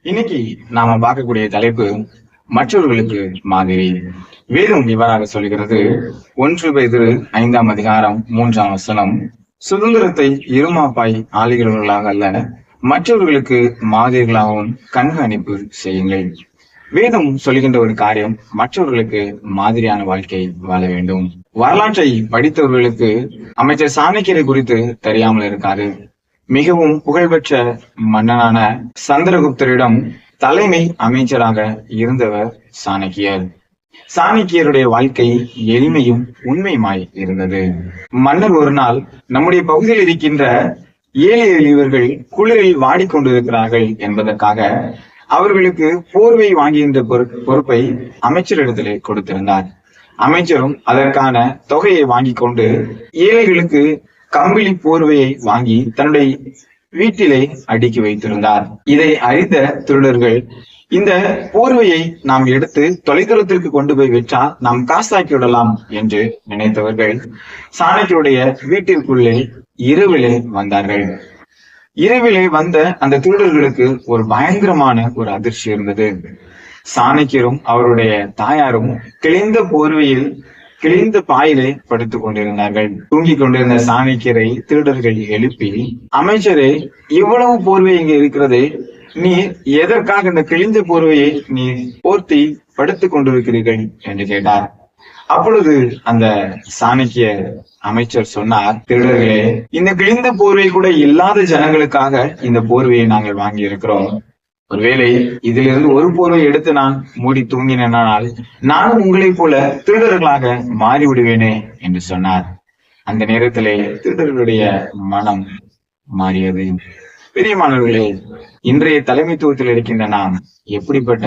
இன்னைக்கு நாம பார்க்கக்கூடிய தலைப்பு மற்றவர்களுக்கு மாதிரி. வேதம் இவ்வாறாக சொல்கிறது. 1 பேதுரு 5 அதிகாரம் 3 வசனம், சுதந்திரத்தை இருமாப்பாய் ஆளுகிறவர்களாக அல்ல, மற்றவர்களுக்கு மாதிரிகளாகவும் கண்காணிப்பு செய்யுங்கள். வேதம் சொல்கின்ற ஒரு காரியம், மற்றவர்களுக்கு மாதிரியான வாழ்க்கை வாழ வேண்டும். வரலாற்றை படித்தவர்களுக்கு அமைச்சர் சாணக்கியரை குறித்து தெரியாமல் இருக்காது. மிகவும் புகழ்பெற்ற மன்னனான சந்திரகுப்தரிடம் தலைமை அமைச்சராக இருந்தவர் சாணக்கியர். சாணக்கியருடைய வாழ்க்கை எளிமையும் உண்மையுமாய் இருந்தது. மன்னர் ஒரு நாள், நம்முடைய பகுதியில் இருக்கின்ற ஏழை எளியவர்கள் குளிரில் வாடிக்கொண்டிருக்கிறார்கள் என்பதற்காக அவர்களுக்கு போர்வை வாங்குகின்ற பொறுப்பை அமைச்சரிடத்திலே கொடுத்திருந்தார். அமைச்சரும் அதற்கான தொகையை வாங்கி கொண்டு ஏழைகளுக்கு கம்பிளி போர்வையை வாங்கி தன்னுடைய வீட்டிலே அடுக்கி வைத்திருந்தார். இதை அறிந்த திருடர்கள், இந்த போர்வையை நாம் எடுத்து தொலைதூரத்திற்கு கொண்டு போய் விற்றால் நாம் காசாக்கி விடலாம் என்று நினைத்தவர்கள் சாணக்கியருடைய வீட்டிற்குள்ளே இரவிலே வந்தார்கள். இரவிலே வந்த அந்த திருடர்களுக்கு ஒரு பயங்கரமான ஒரு அதிர்ச்சி இருந்தது. சாணக்கியரும் அவருடைய தாயாரும் கிழிந்த போர்வையில் கிழிந்த பாயிலே படுத்துக் கொண்டிருந்தார்கள். தூங்கிக் கொண்டிருந்த சாணக்கியரை திருடர்கள் எழுப்பி, அமைச்சரே, இவ்வளவு போர்வை இங்க இருக்கிறதே, நீ எதற்காக இந்த கிழிந்த போர்வையை நீ போர்த்தி படுத்துக் கொண்டிருக்கிறீர்கள் என்று கேட்டார். அப்பொழுது அந்த சாணக்கிய அமைச்சர் சொன்னார், திருடர்களே, இந்த கிழிந்த போர்வை கூட இல்லாத ஜனங்களுக்காக இந்த போர்வையை நாங்கள் வாங்கி இருக்கிறோம். ஒருவேளை இதிலிருந்து ஒரு போர்வை எடுத்து நான் மூடி தூங்கினால் நானும் உங்களைப் போல திருடர்களாக மாறிவிடுவேனே என்று சொன்னார். அந்த நேரத்திலே திருடர்களுடைய மனம் மாறியது. பெரியமானவர்களே, இன்றைய தலைமைத்துவத்தில் இருக்கின்ற நாம் எப்படிப்பட்ட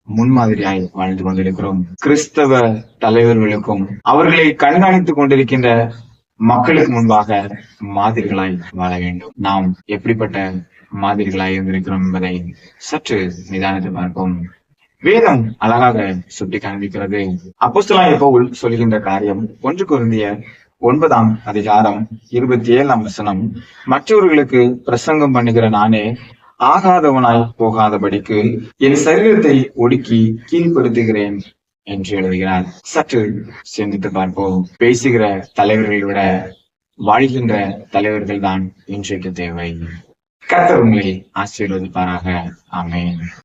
முன்மாதிரியாய் வாழ்ந்து கொண்டிருக்கிறோம்? கிறிஸ்தவ தலைவர்களுக்கும் அவர்களை கண்காணித்துக் கொண்டிருக்கின்ற மக்களுக்கு முன்பாக மாதிரிகளாய் வாழ வேண்டும். நாம் எப்படிப்பட்ட மாதிரிகளாய் இருந்திருக்கிறோம் என்பதை சற்று நிதானித்து பார்ப்போம். வேதம் அழகாக சுட்டி காண்பிக்கிறது. அப்போஸ்தலனாகிய பவுல் சொல்கின்ற காரியம் 1 கொரிந்தியர் 9 27 மற்றவர்களுக்கு பிரசங்கம் பண்ணுகிற நானே ஆகாதவனாய் போகாதபடிக்கு என் சரீரத்தை ஒடுக்கி கீழ்ப்படுத்துகிறேன் என்று எழுதுகிறார். சற்று சிந்தித்து பார்ப்போம். பேசுகிற தலைவர்களை விட வாழ்கின்ற தலைவர்கள் தான் இன்றைக்கு தேவை. கர்த்தர் உங்களை ஆசீர்வதிப்பாராக. ஆமென்.